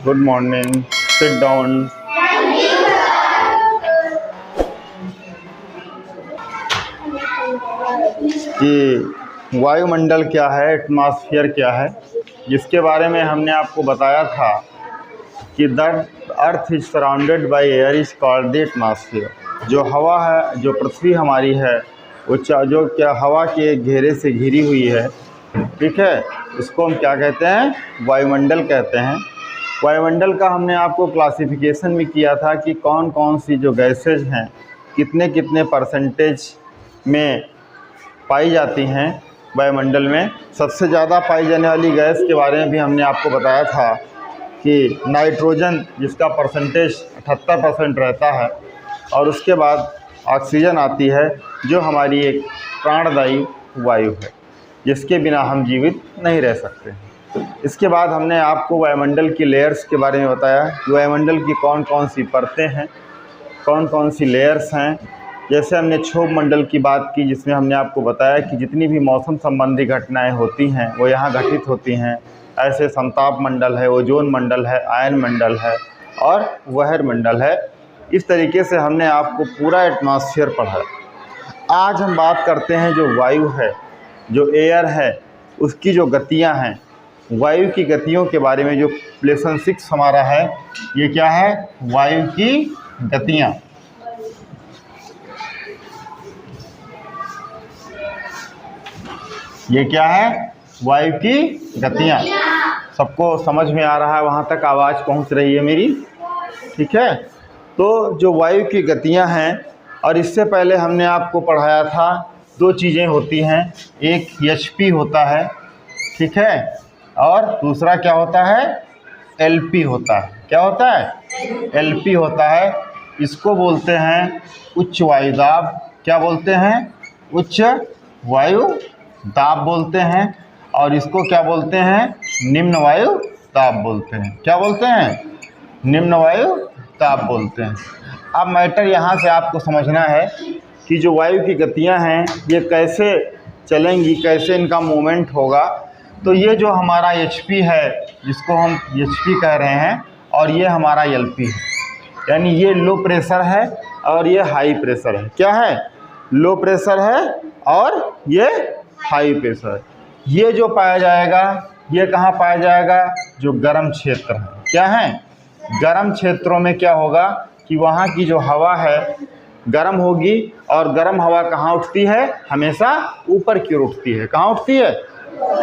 Good morning. Sit down. कि वायुमंडल क्या है, एटमॉस्फेयर क्या है, जिसके बारे में हमने आपको बताया था कि the earth is surrounded by air is called the atmosphere. जो हवा है, जो पृथ्वी हमारी है, वो जो क्या हवा के घेरे से घिरी हुई है, ठीक है, उसको हम क्या कहते हैं? वायुमंडल कहते हैं। वायुमंडल का हमने आपको क्लासिफिकेशन भी किया था कि कौन कौन सी जो गैसेज हैं कितने कितने परसेंटेज में पाई जाती हैं वायुमंडल में। सबसे ज़्यादा पाई जाने वाली गैस के बारे में भी हमने आपको बताया था कि नाइट्रोजन, जिसका परसेंटेज 78% रहता है, और उसके बाद ऑक्सीजन आती है जो हमारी एक प्राणदायी वायु है, जिसके बिना हम जीवित नहीं रह सकते। इसके बाद हमने आपको वायुमंडल की लेयर्स के बारे में बताया कि वायुमंडल की कौन कौन सी परतें हैं, कौन कौन सी लेयर्स हैं। जैसे हमने क्षोभ मंडल की बात की, जिसमें हमने आपको बताया कि जितनी भी मौसम संबंधी घटनाएं होती हैं वो यहाँ घटित होती हैं। ऐसे संताप मंडल है, ओजोन मंडल है, आयन मंडल है और वहर मंडल है। इस तरीके से हमने आपको पूरा एटमॉस्फेयर पढ़ा। आज हम बात करते हैं जो वायु है, जो एयर है, उसकी जो गतियाँ हैं, वायु की गतियों के बारे में। जो लेसन 6 हमारा है, ये क्या है? वायु की गतियाँ। ये क्या है? वायु की गतियाँ। सबको समझ में आ रहा है? वहाँ तक आवाज़ पहुँच रही है मेरी? ठीक है। तो जो वायु की गतियाँ हैं, और इससे पहले हमने आपको पढ़ाया था 2 चीज़ें होती हैं। एक HP होता है, ठीक है, और दूसरा क्या होता है? LP होता है। क्या होता है? LP होता है। इसको बोलते हैं उच्च वायु दाब। क्या बोलते हैं? उच्च वायु दाब बोलते हैं। और इसको क्या बोलते हैं? निम्न वायु दाब बोलते हैं। क्या बोलते हैं? निम्न वायु दाब बोलते हैं। अब मैटर यहाँ से आपको समझना है कि जो वायु की गतियाँ हैं ये कैसे चलेंगी, कैसे इनका मूवमेंट होगा। तो ये जो हमारा HP है, जिसको हम HP कह रहे हैं, और ये हमारा LP है, यानी ये लो प्रेशर है और ये हाई प्रेशर है। क्या है? लो प्रेशर है और ये हाई प्रेशर है। ये जो पाया जाएगा, ये कहाँ पाया जाएगा? जो गर्म क्षेत्र है। क्या है? गर्म क्षेत्रों में क्या होगा कि वहाँ की जो हवा है गर्म होगी, और गर्म हवा कहाँ उठती है? हमेशा ऊपर की ओर उठती है। कहाँ उठती है?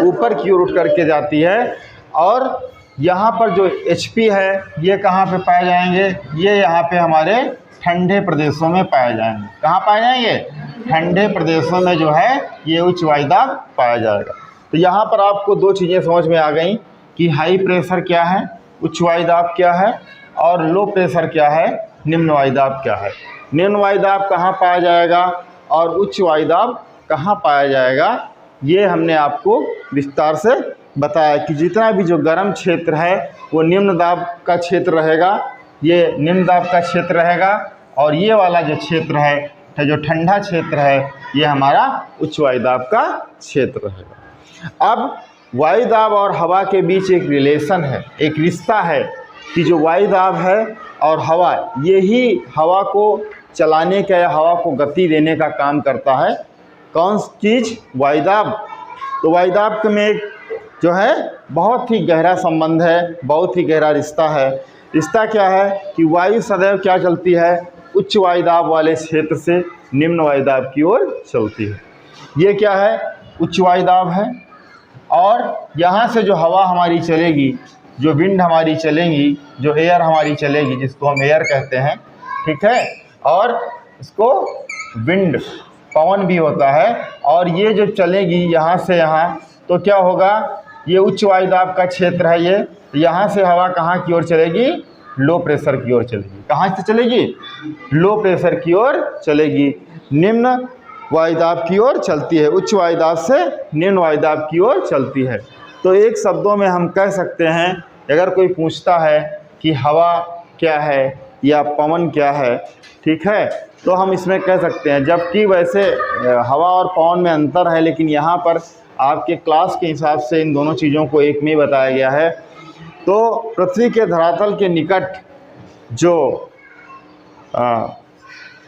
ऊपर की ओर उठ करके जाती है। और यहाँ पर जो HP है ये कहाँ पे पाए जाएंगे? ये यहाँ पे हमारे ठंडे प्रदेशों में पाए जाएंगे। कहाँ पाए जाएंगे? ठंडे प्रदेशों में जो है ये उच्च वायु दाब पाया जाएगा। तो यहाँ पर आपको 2 चीज़ें समझ में आ गई कि हाई प्रेशर क्या है, उच्च वायु दाब क्या है, और लो प्रेशर क्या है, निम्न वायु दाब क्या है। निम्न वायु दाब कहाँ पाया जाएगा और उच्च वायु दाब कहाँ पाया जाएगा, ये हमने आपको विस्तार से बताया कि जितना भी जो गर्म क्षेत्र है वो निम्न दाब का क्षेत्र रहेगा, ये निम्न दाब का क्षेत्र रहेगा, और ये वाला जो क्षेत्र है, जो ठंडा क्षेत्र है, ये हमारा उच्च वायु दाब का क्षेत्र रहेगा। अब वायु दाब और हवा के बीच एक रिलेशन है, एक रिश्ता है कि जो वायु दाब है और हवा, यही हवा को चलाने का या हवा को गति देने का काम करता है। कौन सी चीज़? वायु दाब। तो वायु दाब में एक जो है बहुत ही गहरा संबंध है, बहुत ही गहरा रिश्ता है। रिश्ता क्या है कि वायु सदैव क्या चलती है? उच्च वायु दाब वाले क्षेत्र से निम्न वायु दाब की ओर चलती है। ये क्या है? उच्च वायु दाब है। और यहाँ से जो हवा हमारी चलेगी, जो विंड हमारी चलेगी, जो एयर हमारी चलेगी, जिसको हम एयर कहते हैं, ठीक है, और इसको विंड, पवन भी होता है। और ये जो चलेगी यहाँ से यहाँ, तो क्या होगा? ये उच्च वायु दाब का क्षेत्र है। ये यहाँ से हवा कहाँ की ओर चलेगी? लो प्रेशर की ओर चलेगी। कहाँ से चलेगी? लो प्रेशर की ओर चलेगी। निम्न वायु दाब की ओर चलती है। उच्च वायु दाब से निम्न वायु दाब की ओर चलती है। तो एक शब्दों में हम कह सकते हैं, अगर कोई पूछता है कि हवा क्या है या पवन क्या है, ठीक है, तो हम इसमें कह सकते हैं, जबकि वैसे हवा और पवन में अंतर है, लेकिन यहाँ पर आपके क्लास के हिसाब से इन दोनों चीज़ों को एक में बताया गया है तो पृथ्वी के धरातल के निकट जो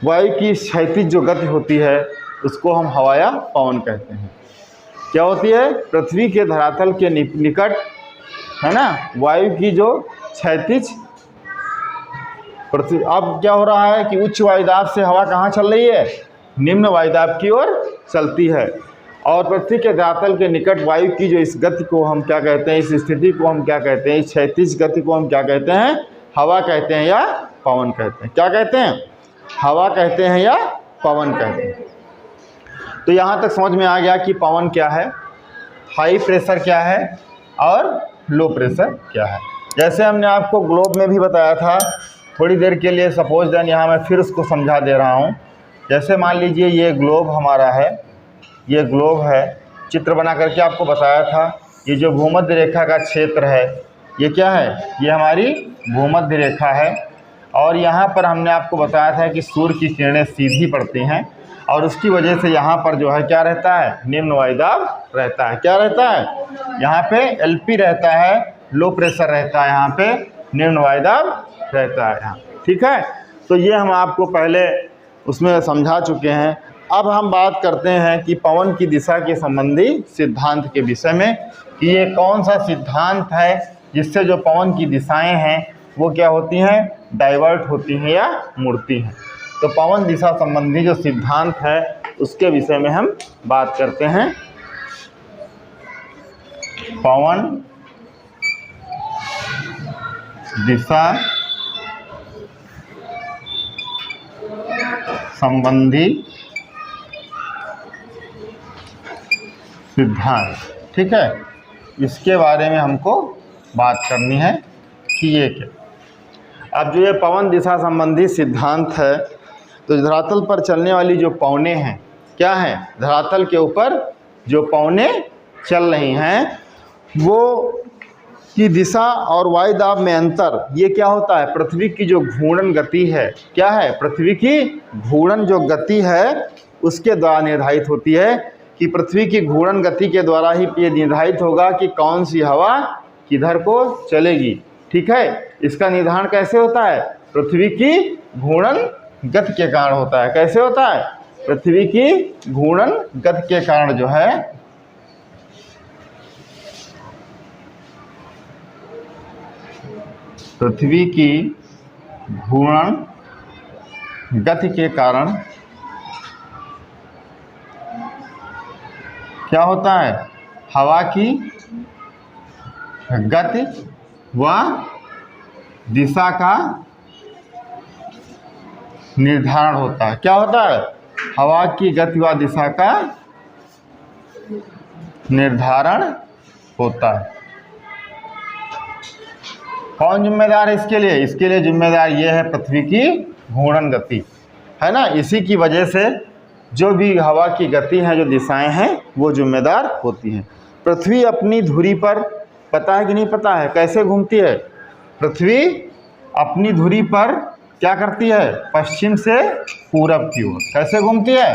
वायु की क्षैतिज जो गति होती है उसको हम हवा या पवन कहते हैं। क्या होती है? पृथ्वी के धरातल के निकट, है ना, वायु की जो क्षैतिज पृथ्वी। अब क्या हो रहा है कि उच्च वायुदाब से हवा कहाँ चल रही है? निम्न वायुदाब की ओर चलती है। और पृथ्वी के धरातल के निकट वायु की जो इस गति को हम क्या कहते हैं, इस स्थिति को हम क्या कहते हैं, इस क्षैतिज गति को हम क्या कहते हैं? हवा कहते हैं या पवन कहते हैं। क्या कहते हैं? हवा कहते हैं या पवन कहते हैं। तो यहाँ तक समझ में आ गया कि पवन क्या है, हाई प्रेशर क्या है और लो प्रेशर क्या है। जैसे हमने आपको ग्लोब में भी बताया था थोड़ी देर के लिए, सपोज देन यहाँ मैं फिर उसको समझा दे रहा हूँ। जैसे मान लीजिए ये ग्लोब हमारा है, ये ग्लोब है, चित्र बना करके आपको बताया था। ये जो भूमध्य रेखा का क्षेत्र है ये क्या है? ये हमारी भूमध्य रेखा है। और यहाँ पर हमने आपको बताया था कि सूर्य की किरणें सीधी पड़ती हैं और उसकी वजह से यहाँ पर जो है क्या रहता है? निम्न वायुदाब रहता है। क्या रहता है? यहाँ पे एलपी रहता है, लो प्रेशर रहता है, यहाँ पे निम्न वायुदाब रहता है यहाँ। ठीक है, तो ये हम आपको पहले उसमें समझा चुके हैं। अब हम बात करते हैं कि पवन की दिशा के संबंधी सिद्धांत के विषय में, कि ये कौन सा सिद्धांत है जिससे जो पवन की दिशाएं हैं वो क्या होती हैं? डाइवर्ट होती हैं या मुड़ती हैं। तो पवन दिशा संबंधी जो सिद्धांत है उसके विषय में हम बात करते हैं। पवन दिशा संबंधी सिद्धांत, ठीक है, इसके बारे में हमको बात करनी है कि ये क्या। अब जो ये पवन दिशा संबंधी सिद्धांत है, तो धरातल पर चलने वाली जो पवनें हैं क्या हैं? धरातल के ऊपर जो पवनें चल रही हैं वो की दिशा और वायुदाब में अंतर, ये क्या होता है? पृथ्वी की जो घूर्णन गति है, क्या है? पृथ्वी की घूर्णन जो गति है उसके द्वारा निर्धारित होती है, कि पृथ्वी की घूर्णन गति के द्वारा ही ये निर्धारित होगा कि कौन सी हवा किधर को चलेगी। ठीक है, इसका निर्धारण कैसे होता है? पृथ्वी की घूर्णन गति के कारण होता है। कैसे होता है? पृथ्वी की घूर्णन गति के कारण जो है पृथ्वी की घूर्णन गति के कारण क्या होता है? हवा की गति व दिशा का निर्धारण होता है। क्या होता है? हवा की गति व दिशा का निर्धारण होता है। कौन जिम्मेदार है इसके लिए? इसके लिए जिम्मेदार ये है पृथ्वी की घूर्णन गति, है ना। इसी की वजह से जो भी हवा की गति है, जो दिशाएं हैं, वो जिम्मेदार होती हैं। पृथ्वी अपनी धुरी पर, पता है कि नहीं पता है, कैसे घूमती है? पृथ्वी अपनी धुरी पर क्या करती है? पश्चिम से पूरब की ओर। कैसे घूमती है?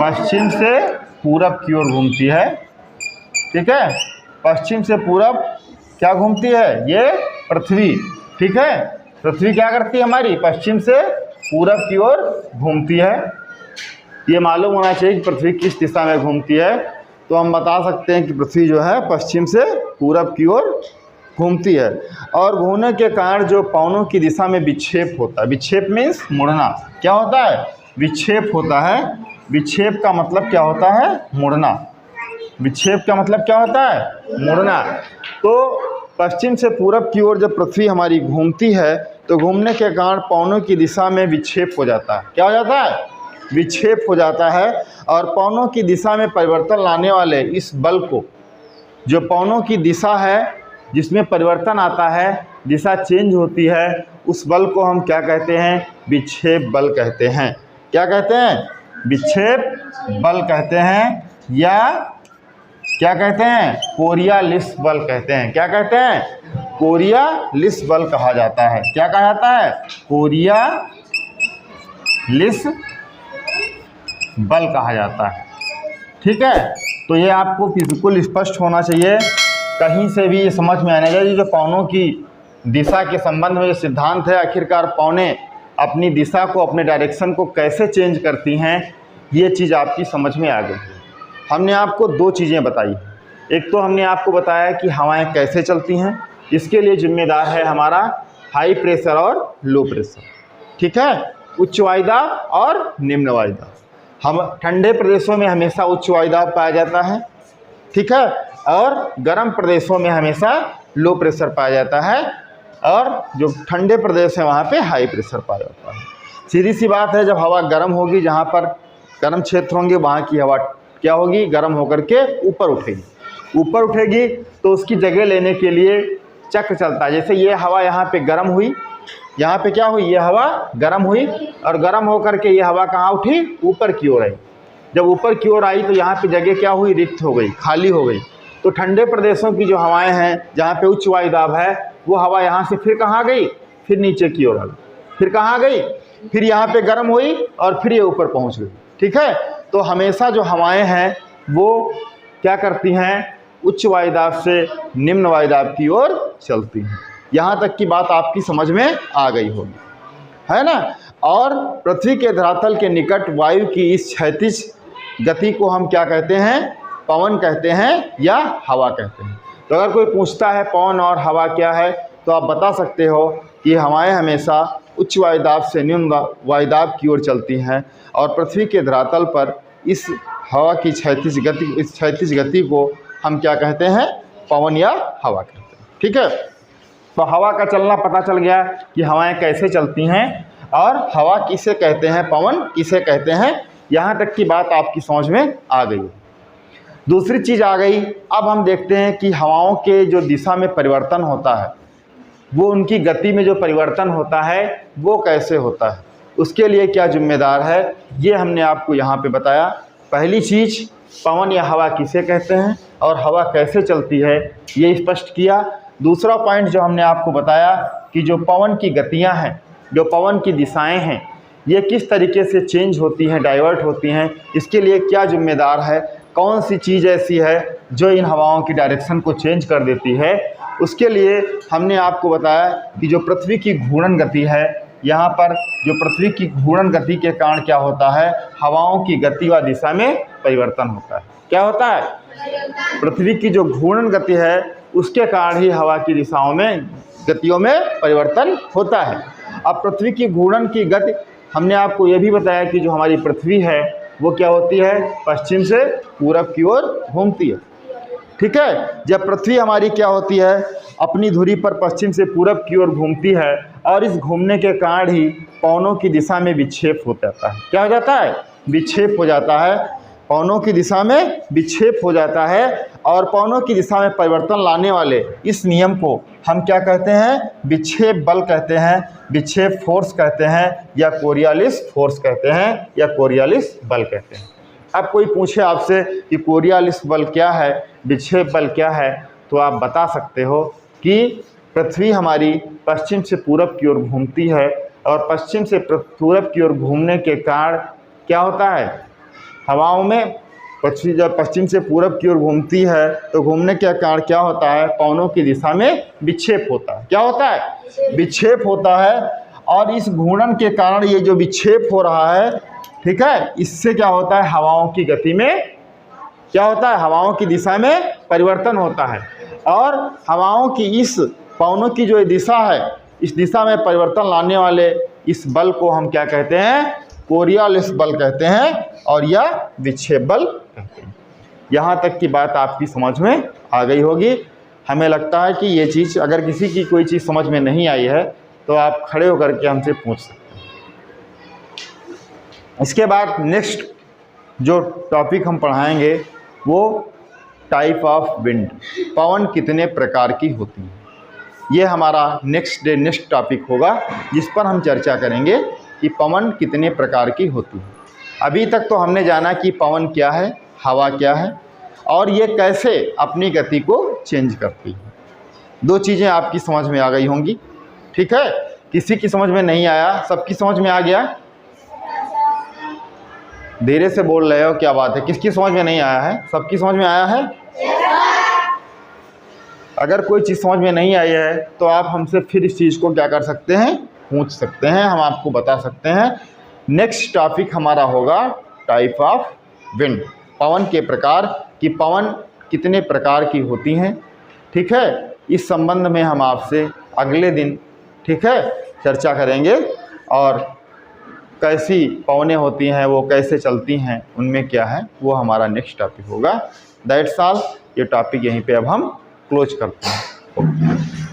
पश्चिम से पूरब की ओर घूमती है। ठीक है, पश्चिम से पूरब क्या घूमती है? ये पृथ्वी। ठीक है, पृथ्वी क्या करती है हमारी? पश्चिम से पूरब की ओर घूमती है। ये मालूम होना चाहिए कि पृथ्वी किस दिशा में घूमती है, तो हम बता सकते हैं कि पृथ्वी जो है पश्चिम से पूरब की ओर घूमती है। और घूमने के कारण जो पवनों की दिशा में विक्षेप होता है, विक्षेप मीन्स मुड़ना। क्या होता है? विक्षेप होता है। विक्षेप का मतलब क्या होता है? मुड़ना। विक्षेप का मतलब क्या होता है? मुड़ना। तो पश्चिम से पूरब की ओर जब पृथ्वी हमारी घूमती है तो घूमने के कारण पवनों की दिशा में विक्षेप हो जाता है। क्या हो जाता है? विक्षेप हो जाता है। और पवनों की दिशा में परिवर्तन लाने वाले इस बल को, जो पवनों की दिशा है जिसमें परिवर्तन आता है, दिशा चेंज होती है, उस बल को हम क्या कहते हैं? विक्षेप बल कहते हैं। क्या कहते हैं? विक्षेप बल कहते हैं, या क्या कहते हैं? कोरियालिस बल कहते हैं। क्या कहते हैं? कोरियालिस बल कहा जाता है। क्या कहा जाता है? कोरियालिस बल कहा जाता है। ठीक है, तो ये आपको बिल्कुल स्पष्ट होना चाहिए कहीं से भी ये समझ में आने चाहिए जो पवनों की दिशा के संबंध में जो सिद्धांत है, आखिरकार पवनें अपनी दिशा को, अपने डायरेक्शन को कैसे चेंज करती हैं, ये चीज़ आपकी समझ में आ गई। हमने आपको दो चीज़ें बताई। एक तो हमने आपको बताया कि हवाएं कैसे चलती हैं, इसके लिए जिम्मेदार है हमारा हाई प्रेशर और लो प्रेशर, ठीक है, उच्च वायुदाब और निम्न वायुदाब। हम ठंडे प्रदेशों में हमेशा उच्च वायुदाब पाया जाता है, ठीक है, और गर्म प्रदेशों में हमेशा लो प्रेशर पाया जाता है, और जो ठंडे प्रदेश है वहाँ पे हाई प्रेशर पाया जाता है। सीधी सी बात है, जब हवा गर्म होगी, जहाँ पर गर्म क्षेत्र होंगे वहाँ की हवा क्या होगी, गर्म होकर के ऊपर उठेगी। ऊपर उठेगी तो उसकी जगह लेने के लिए चक्र चलता है। जैसे ये हवा यहाँ पे गर्म हुई, यहाँ पे क्या हुई, ये हवा गर्म हुई, और गर्म होकर के ये हवा कहाँ उठी, ऊपर की ओर आई। जब ऊपर की ओर आई तो यहाँ पे जगह क्या हुई, रिक्त हो गई, खाली हो गई। तो ठंडे प्रदेशों की जो हवाएं हैं, जहाँ पे उच्च वायुदाब है, वो हवा यहाँ से फिर कहाँ गई, फिर नीचे की ओर आ गई, फिर कहाँ गई, फिर यहाँ पे गर्म हुई और फिर ये ऊपर पहुँच गई, ठीक है। तो हमेशा जो हवाएं हैं वो क्या करती हैं, उच्च वायुदाब से निम्न वायुदाब की ओर चलती हैं। यहाँ तक की बात आपकी समझ में आ गई होगी, है ना। और पृथ्वी के धरातल के निकट वायु की इस क्षैतिज गति को हम क्या कहते हैं, पवन कहते हैं या हवा कहते हैं। तो अगर कोई पूछता है पवन और हवा क्या है, तो आप बता सकते हो कि हवाएं हमेशा उच्च वायुदाब से निम्न वायुदाब की ओर चलती हैं, और पृथ्वी के धरातल पर इस हवा की क्षैतिज गति, इस क्षैतिज गति को हम क्या कहते हैं, पवन या हवा कहते हैं, ठीक है। तो हवा का चलना पता चल गया कि हवाएं कैसे चलती हैं, और हवा किसे कहते हैं, पवन किसे कहते हैं, यहाँ तक की बात आपकी समझ में आ गई। दूसरी चीज़ आ गई, अब हम देखते हैं कि हवाओं के जो दिशा में परिवर्तन होता है, वो उनकी गति में जो परिवर्तन होता है वो कैसे होता है, उसके लिए क्या जिम्मेदार है, ये हमने आपको यहाँ पे बताया। पहली चीज़, पवन या हवा किसे कहते हैं और हवा कैसे चलती है, ये स्पष्ट किया। दूसरा पॉइंट जो हमने आपको बताया कि जो पवन की गतियाँ हैं, जो पवन की दिशाएं हैं, ये किस तरीके से चेंज होती हैं, डाइवर्ट होती हैं, इसके लिए क्या जिम्मेदार है, कौन सी चीज़ ऐसी है जो इन हवाओं की डायरेक्शन को चेंज कर देती है। उसके लिए हमने आपको बताया कि जो पृथ्वी की घूर्णन गति है, यहाँ पर जो पृथ्वी की घूर्णन गति के कारण क्या होता है, हवाओं की गति व दिशा में परिवर्तन होता है। क्या होता है, पृथ्वी की जो घूर्णन गति है उसके कारण ही हवा की दिशाओं में, गतियों में परिवर्तन होता है। अब पृथ्वी की घूर्णन की गति हमने आपको ये भी बताया कि जो हमारी पृथ्वी है वो क्या होती है, पश्चिम से पूरब की ओर घूमती है, ठीक है। जब पृथ्वी हमारी क्या होती है, अपनी धुरी पर पश्चिम से पूरब की ओर घूमती है, और इस घूमने के कारण ही पवनों की दिशा में विक्षेप हो जाता है। क्या हो जाता है, विक्षेप हो जाता है, पवनों की दिशा में विक्षेप हो जाता है, और पवनों की दिशा में परिवर्तन लाने वाले इस नियम को हम क्या कहते हैं, विक्षेप बल कहते हैं, विक्षेप फोर्स कहते हैं, या कोरियालिस फोर्स कहते हैं, या कोरियालिस बल कहते हैं। अब कोई पूछे आपसे कि कोरियालिस बल क्या है, विक्षेप बल क्या है, तो आप बता सकते हो कि पृथ्वी हमारी पश्चिम से पूरब की ओर घूमती है, और पश्चिम से पूरब की ओर घूमने के कारण क्या होता है, हवाओं में, पृथ्वी जब पश्चिम से पूरब की ओर घूमती है तो घूमने के कारण क्या होता है, पवनों की दिशा में विक्षेप होता है। क्या होता है, विक्षेप होता है, और इस घूर्णन के कारण ये जो विक्षेप हो रहा है, ठीक है, इससे क्या होता है, हवाओं की गति में क्या होता है, हवाओं की दिशा में परिवर्तन होता है, और हवाओं की इस पवनों की जो दिशा है, इस दिशा में परिवर्तन लाने वाले इस बल को हम क्या कहते हैं, कोरियालिस बल कहते हैं, और या विक्षेप बल कहते हैं। यहाँ तक की बात आपकी समझ में आ गई होगी। हमें लगता है कि ये चीज़, अगर किसी की कोई चीज़ समझ में नहीं आई है तो आप खड़े होकर के हमसे पूछ सकते हैं। इसके बाद नेक्स्ट जो टॉपिक हम पढ़ाएंगे वो टाइप ऑफ विंड, पवन कितने प्रकार की होती है, ये हमारा नेक्स्ट टॉपिक होगा, जिस पर हम चर्चा करेंगे कि पवन कितने प्रकार की होती है। अभी तक तो हमने जाना कि पवन क्या है, हवा क्या है, और ये कैसे अपनी गति को चेंज करती है। दो चीज़ें आपकी समझ में आ गई होंगी, ठीक है। किसी की समझ में नहीं आया, सबकी समझ में आ गया, धीरे से बोल रहे हो, क्या बात है, किसकी समझ में नहीं आया है, सबकी समझ में आया है। अगर कोई चीज़ समझ में नहीं आई है तो आप हमसे फिर इस चीज़ को क्या कर सकते हैं, पूछ सकते हैं, हम आपको बता सकते हैं। नेक्स्ट टॉपिक हमारा होगा टाइप ऑफ विंड, पवन के प्रकार, कि पवन कितने प्रकार की होती हैं। ठीक है, इस संबंध में हम आपसे अगले दिन, ठीक है, चर्चा करेंगे, और कैसी पवनें होती हैं, वो कैसे चलती हैं, उनमें क्या है, वो हमारा नेक्स्ट टॉपिक होगा। That's all. ये टॉपिक यहीं पे अब हम क्लोज करते हैं। ओके।